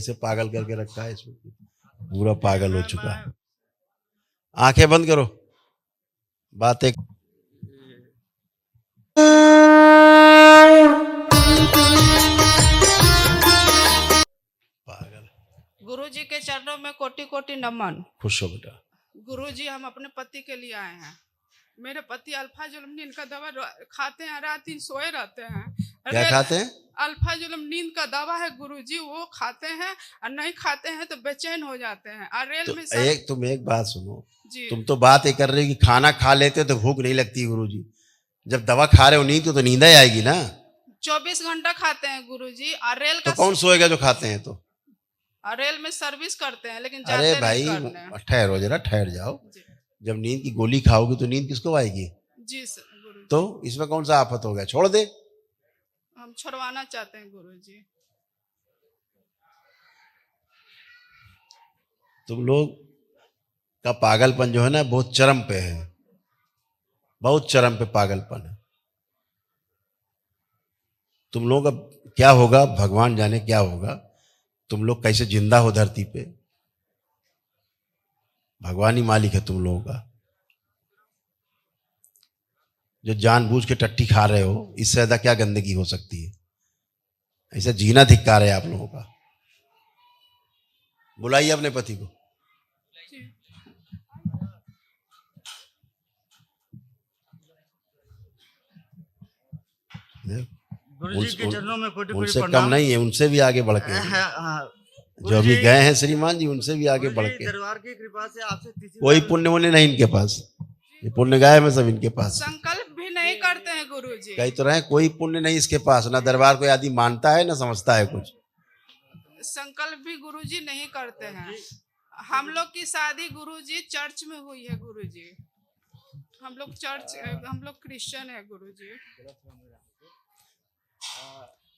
इसे पागल करके रखा है, इसमें पूरा पागल हो चुका है। आंखें बंद करो, बातें पागल। गुरुजी के चरणों में कोटि कोटि नमन। खुश हो बेटा। गुरुजी, हम अपने पति के लिए आए हैं। मेरे पति अल्फा जुलम नींद का दवा खाते हैं, रात दिन सोए रहते हैं। क्या खाते हैं? अल्फा जुलम नींद का दवा है गुरुजी, वो खाते हैं और नहीं खाते हैं तो बेचैन हो जाते हैं। और रेल तो में तुम एक बात सुनो जी। तुम तो बात ये कर रहे हो कि खाना खा लेते हो तो भूख नहीं लगती गुरुजी। जब दवा खा रहे हो नींद तो नींद ही आएगी ना। 24 घंटा खाते हैं गुरुजी। और रेल तो का कौन सोएगा जो खाते हैं तो? और रेल में सर्विस करते हैं, लेकिन अरे जाते भाई नहीं करने। ठहरो जरा, ठहर जाओ। जी। जब नींद की गोली खाओगी तो नींद किसको आएगी? जी सर गुरुजी। तो इसमें कौन सा आफत हो गया? छोड़ दे। हम छुड़वाना चाहते हैं गुरुजी। तुम लोग का पागलपन जो है ना बहुत चरम पे है, बहुत चरम पे पागलपन है। तुम लोग अब क्या होगा भगवान जाने क्या होगा। तुम लोग कैसे जिंदा हो धरती पे, भगवान ही मालिक है तुम लोगों का। जो जानबूझ के टट्टी खा रहे हो, इससे ज्यादा क्या गंदगी हो सकती है। ऐसा जीना धिक्कार है आप लोगों का। बुलाइए अपने पति को। गुरुजी के चरणों में कोटि कोटि उनसे प्रणाम। कम नहीं है, उनसे भी आगे बढ़ के जो अभी गए हैं श्रीमान जी, उनसे भी आगे बढ़ के। दरबार की कृपा से आपसे कोई पुण्य वुण्य नहीं इनके पास, ये पुण्य गायब है सब इनके पास। संकल्प भी नहीं करते हैं गुरुजी। कई तो रहे कोई पुण्य नहीं इसके पास, ना दरबार को आदि मानता है ना समझता है कुछ। संकल्प भी गुरुजी नहीं करते हैं। हम लोग की शादी गुरुजी चर्च में हुई है गुरुजी। हम लोग क्रिश्चियन है गुरुजी।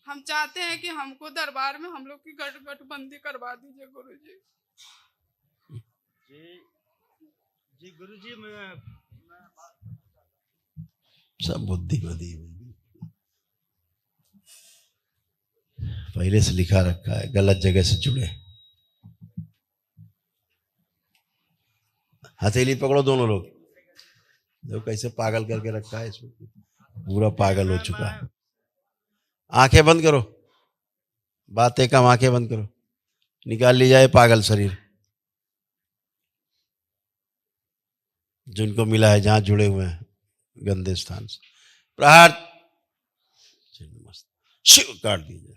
हम चाहते हैं कि हमको दरबार में हम लोग की गठबंदी करवा दीजिए गुरुजी। जी गुरुजी, मैं सब बुद्धि बदी पहले से लिखा रखा है, गलत जगह से जुड़े। हथेली पकड़ो दोनों लोग, देखो कैसे पागल करके रखा है, इसमें पूरा पागल हो चुका है। आंखें बंद करो, बातें कम, आंखें बंद करो, निकाल ली जाए पागल शरीर जिनको मिला है, जहां जुड़े हुए हैं गंदे स्थान से। प्रहार शिव काट दीजिए।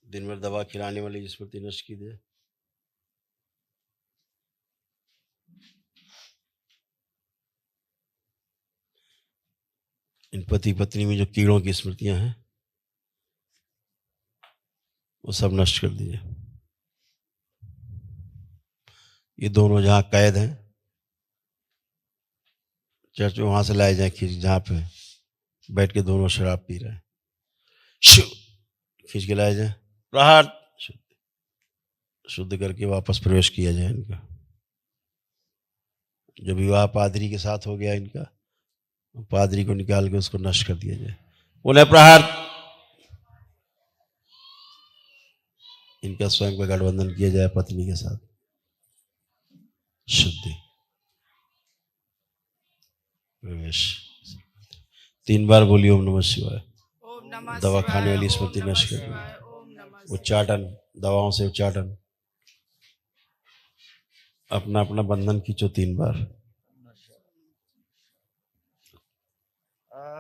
दिन भर दवा खिलाने वाली स्मृति नष्ट की दे। इन पति पत्नी में जो कीड़ों की स्मृतियां हैं वो सब नष्ट कर दीजिए। ये दोनों जहां कैद हैं चर्च में, वहां से लाए जाए खींच, जहां पे बैठ के दोनों शराब पी रहे हैं, शिव खींच के लाए जाए। प्रहार शुद्ध करके वापस प्रवेश किया जाए इनका। जो विवाह पादरी के साथ हो गया इनका, पादरी को निकाल के उसको नष्ट कर दिया जाए। उन्हें प्रहार। इनका स्वयं का गठबंधन किया जाए पत्नी के साथ। शुद्धि प्रवेश। 3 बार बोलिए ओम नमः शिवाय। दवा खाने वाली स्मृति नष्ट कर। उच्चाटन, दवाओं से उच्चाटन। अपना अपना बंधन खींचो 3 बार।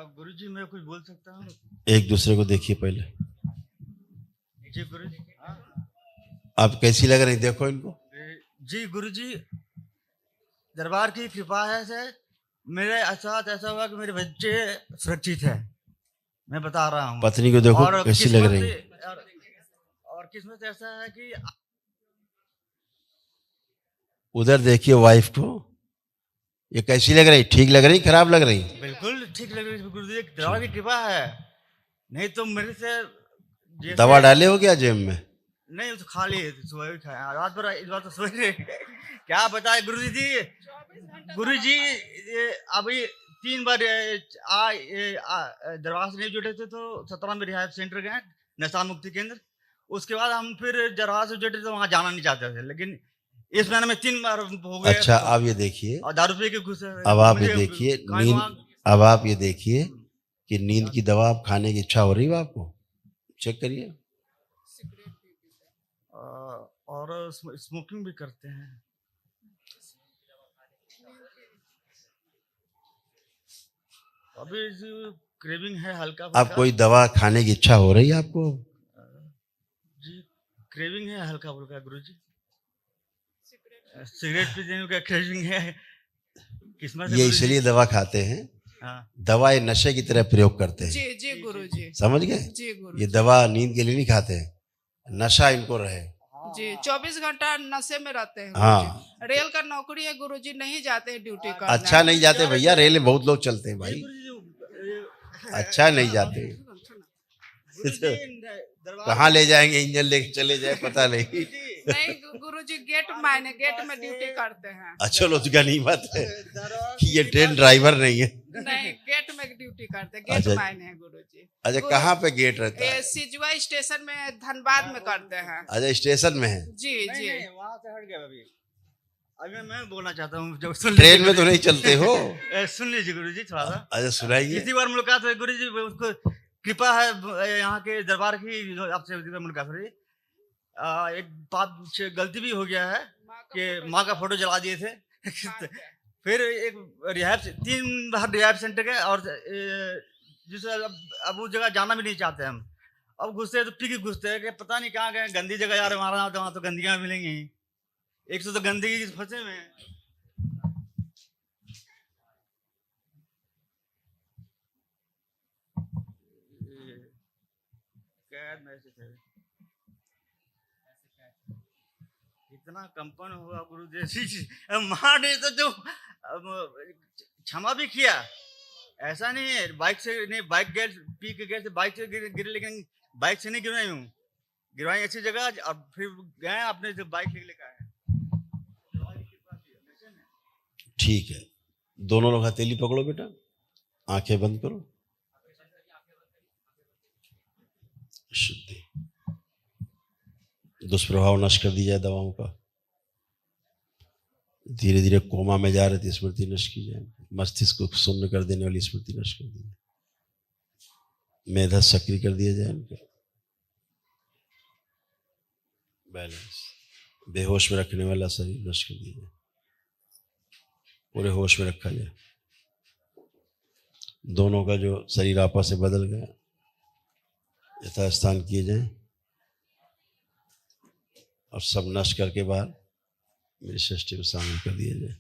गुरुजी, मैं कुछ बोल सकता हूँ? एक दूसरे को देखिए पहले। जी गुरुजी। आप कैसी लग रही, देखो इनको। जी गुरुजी, दरबार की कृपा है से मेरे साथ ऐसा हुआ कि मेरे बच्चे सुरक्षित है। मैं बता रहा हूँ। पत्नी को देखो कैसी लग रही है। और किस्मत ऐसा है कि उधर देखिए वाइफ को, ये कैसी लग रही? ठीक लग रही, खराब लग रही? बिल्कुल ठीक लग रही है गुरुजी, दवा की कृपा है। नहीं तो मेरे से दवा डाले हो क्या जेब में? नहीं वो तो खा लिए थे, सुबह भी खाया, रात भर इस बार तो सोए थे। क्या बताए गुरु जी, गुरु जी ये अभी 3 बार दरबार से नहीं जुटे थे तो 17 में रिहायब सेंटर गए, नशा मुक्ति केंद्र। उसके बाद हम फिर दरबार से जुटे तो वहाँ जाना नहीं चाहते थे, लेकिन इस महीने में 3 बार हो गए। अच्छा अब ये देखिए, और दारू पी के घुसे। अब आप ये देखिए नींद, अब आप ये देखिए कि नींद की दवा आप खाने की इच्छा हो रही है आपको, चेक करिए। और स्मोकिंग भी करते हैं। अभी क्रेविंग है हल्का अब फुल्का। कोई दवा खाने की इच्छा हो रही है आपको? जी क्रेविंग है हल्का फुल्का गुरु जी, सिगरेट पीने का क्रेविंग है। किस्मत ये इसलिए दवा खाते हैं, हाँ दवा ये नशे की तरह प्रयोग करते हैं। जी जी गुरुजी, समझ गए? जी गुरु ये दवा नींद के लिए नहीं खाते हैं, नशा इनको रहे। जी 24 घंटा नशे में रहते हैं हाँ। गुरुजी। रेल का नौकरी है गुरुजी, नहीं जाते हैं ड्यूटी करने। अच्छा नहीं जाते भैया, रेल में बहुत लोग चलते हैं भाई, अच्छा नहीं जाते। कहाँ ले जाएंगे, इंजन लेके चले जाए पता नहीं। नहीं गुरुजी, गेट में ड्यूटी करते हैं। अच्छा लो तो गनीमत है कि ये ट्रेन ड्राइवर नहीं है। नहीं गेट में ड्यूटी करते हैं, गेट अच्छा। मायने है गुरुजी। अच्छा कहाँ पे गेट रहता है? ये सिजुआ स्टेशन में, धनबाद में करते हैं। अच्छा स्टेशन में है, जी जी। वहाँ से हट गया अभी मैं बोलना चाहता हूँ, जब सुन ट्रेन में तो नहीं चलते हो? सुन लीजिए गुरु जी थोड़ा सा। अच्छा सुनाइए। किसी बार मुलाकात हुई गुरु जी, उसको कृपा है यहाँ के दरबार की, आपसे मुलाकात हुई। एक बात गलती भी हो गया है कि माँ का फोटो जला दिए थे। फिर एक रिहायब 3 बार रिहायब सेंटर गए, और जिस अब उस जगह जाना भी नहीं चाहते हम। अब घुसते तो पी के घुसते हैं कि पता नहीं कहाँ गए, गंदी जगह जा रहे, वहाँ तो गंदगियाँ मिलेंगी ही। एक तो गंदगी फंसे हुए हैं। इतना कंपन हुआ गुरु जी, माँ ने तो जो क्षमा भी किया, ऐसा नहीं है बाइक से नहीं, बाइक गए पी के गए थे, बाइक से गिरे, लेकिन बाइक से नहीं गिरवाई हूँ, गिरवाई अच्छी जगह, और फिर गए अपने जो बाइक लेकर आए। ठीक है, दोनों लोग हथेली पकड़ो बेटा, आंखें बंद करो। शुद्धि, दुष्प्रभाव नष्ट कर दी जाए दवाओं का। धीरे धीरे कोमा में जा रहे थे, स्मृति नष्ट की जाए। मस्तिष्क को शून्य कर देने वाली स्मृति नष्ट कर दी जाए। मेधा सक्रिय कर दिया जाए उनका। बैलेंस, बेहोश में रखने वाला शरीर नष्ट कर दिया जाए, पूरे होश में रखा जाए। दोनों का जो शरीर आपस से बदल गया, यथास्थान किए जाए, और सब नष्ट करके बाहर मेरी सृष्टि में शामिल कर दिया जाए।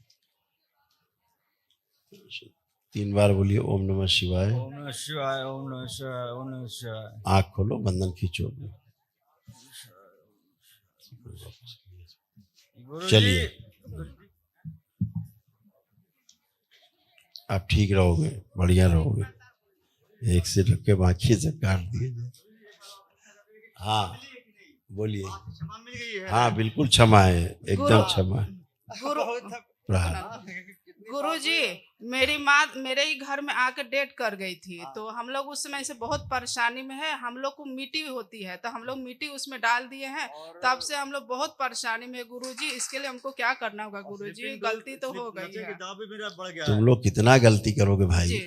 3 बार बोलिए ओम नमः शिवाय। ओम नमः शिवाय, ओम नमः शिवाय, ओम नमः शिवाय। आँख खोलो, बंधन खींचो। चलिए आप ठीक रहोगे, बढ़िया रहोगे। एक से रख के बाकी से काट दिए जाए। हाँ बोलिए। क्षमा मिल गई है। हाँ बिल्कुल क्षमा है, एकदम क्षमा है। प्रहार। गुरुजी, मेरी माँ मेरे ही घर में आके डेट कर गई थी, तो हम लोग उस समय से बहुत परेशानी में है। हम लोग को मिट्टी होती है, तो हम लोग मिट्टी उसमें डाल दिए हैं, तब से हम लोग बहुत परेशानी में है गुरुजी। इसके लिए हमको क्या करना होगा गुरुजी? गलती तो हो गई है। तुम लोग कितना गलती करोगे भाई? जी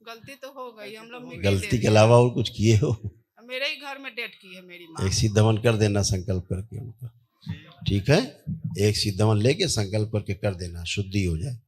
गलती तो हो गई, हम लोग मिट्टी गलती दे के अलावा और कुछ किए हो? दिए। मेरे ही घर में डेट की है मेरी माँ। एक सिद्धमन कर देना संकल्प करके उनका, ठीक है? एक सिद्धमन लेके संकल्प करके कर देना, शुद्धि हो जाए।